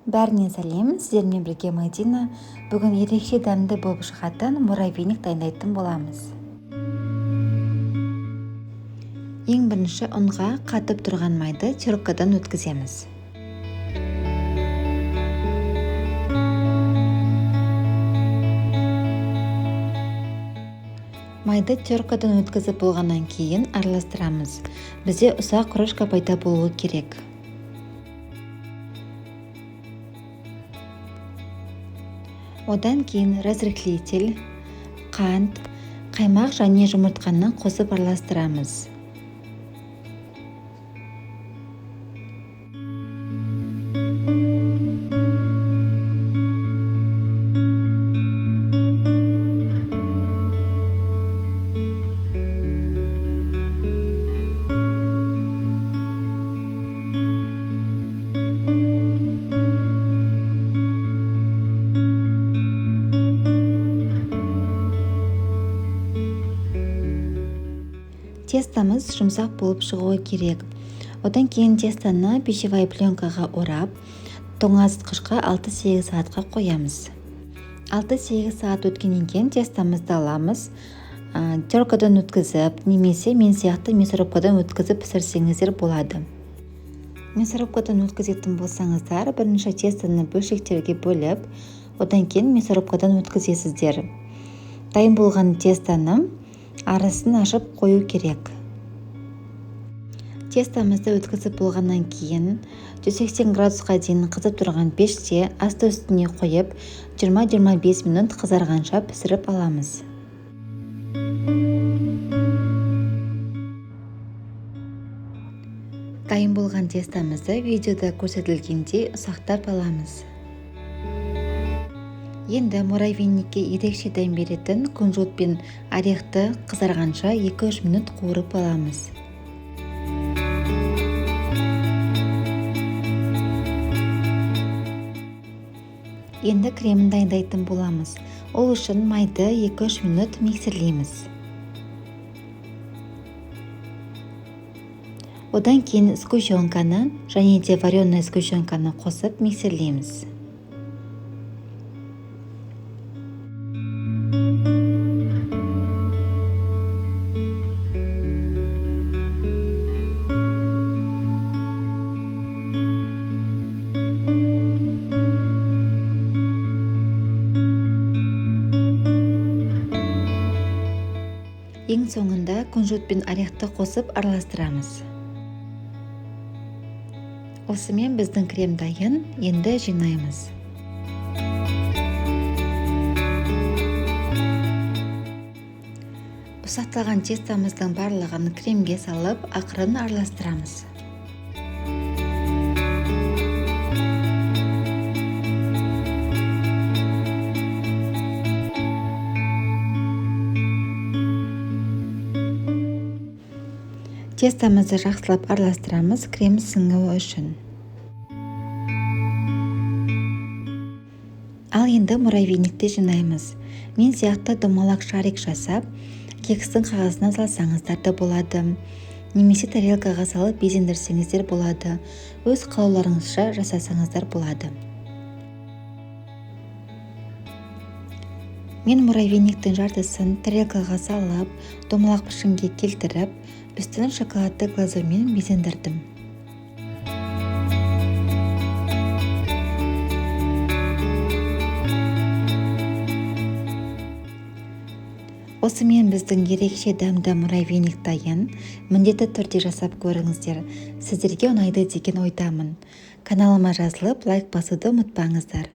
Бәріне сәлем, сіздермен бірге Мәдина. Бүгін ерекше дәмді болып шығатын муравейник дайындайтын боламыз. Ең бірінші ұнға қатып тұрған майды теркадан өткіземіз. Майды теркадан өткізіп болғаннан кейін араластырамыз. Бізде ұсақ крошка пайда болуы керек. Одан кейін разрыхлитель, қант, қаймақ және жұмыртқаны қосып араластырамыз. Тестамыз жұмсақ болып шығуы керек. Одан кейін тестаны пищевая пленкаға орап, тоңазытқышқа 6-8 сағатқа қоямыз. 6-8 сағат өткеннен кейін тестамызды аламыз. Теркадан өткізіп, немесе мен сияқты мясорубкадан өткізіп пісірсеңіздер болады. Мясорубкадан өткізетін болсаңыздар, бірінші тестаны бөлшектерге бөліп, одан кейін мясорубкадан өткізесіздер. Дайын болған тестаны арасын ашып қою керек. Тестамызды өткізіп болғаннан кейін 180 градусқа дейін қызып тұрған пеште асты үстіне қойып 20-25 минут қызарғанша пісіріп аламыз. Дайын болған тестамызды видеода көрсетілгендей ұсақтап аламыз. Енді муравейникке ерекше дәм беретін кунжут пен орехты қызарғанша 2-3 минут қуырып аламыз. Енді кремін дайындайтын боламыз. Ол үшін майды 2-3 минут миксерлейміз. Одан кейін сгущенканы және де вареный сгущенканы қосып миксерлейміз. Ең соңында кунжут пен орехты қосып араластырамыз. Осымен біздің крем дайын, енді жинаймыз. Ұсақталған тестамыздың барлығын кремге салып, ақырын араластырамыз. Тестамызды жақсылап араластырамыз крем сіңуі үшін. Ал енді муравейникті жинаймыз. Мен сияқты домалақ шарик жасап, кекстің қағазына салсаңыздар да болады. Немесе тарелкаға салып безендірсеңіздер болады. Өз қалауларыңызша жасасаңыздар болады. Мен муравейниктің жартысын тарелкаға салып, домалақ пішінге келтіріп, үстін шоколадты глазурмен безендірдім. Осымен біздің ерекше дәмді муравейник дайын. Міндетті түрде жасап көріңіздер. Сіздерге ұнайды деген ойдамын. Каналыма жазылып, лайк басуды ұмытпаңыздар.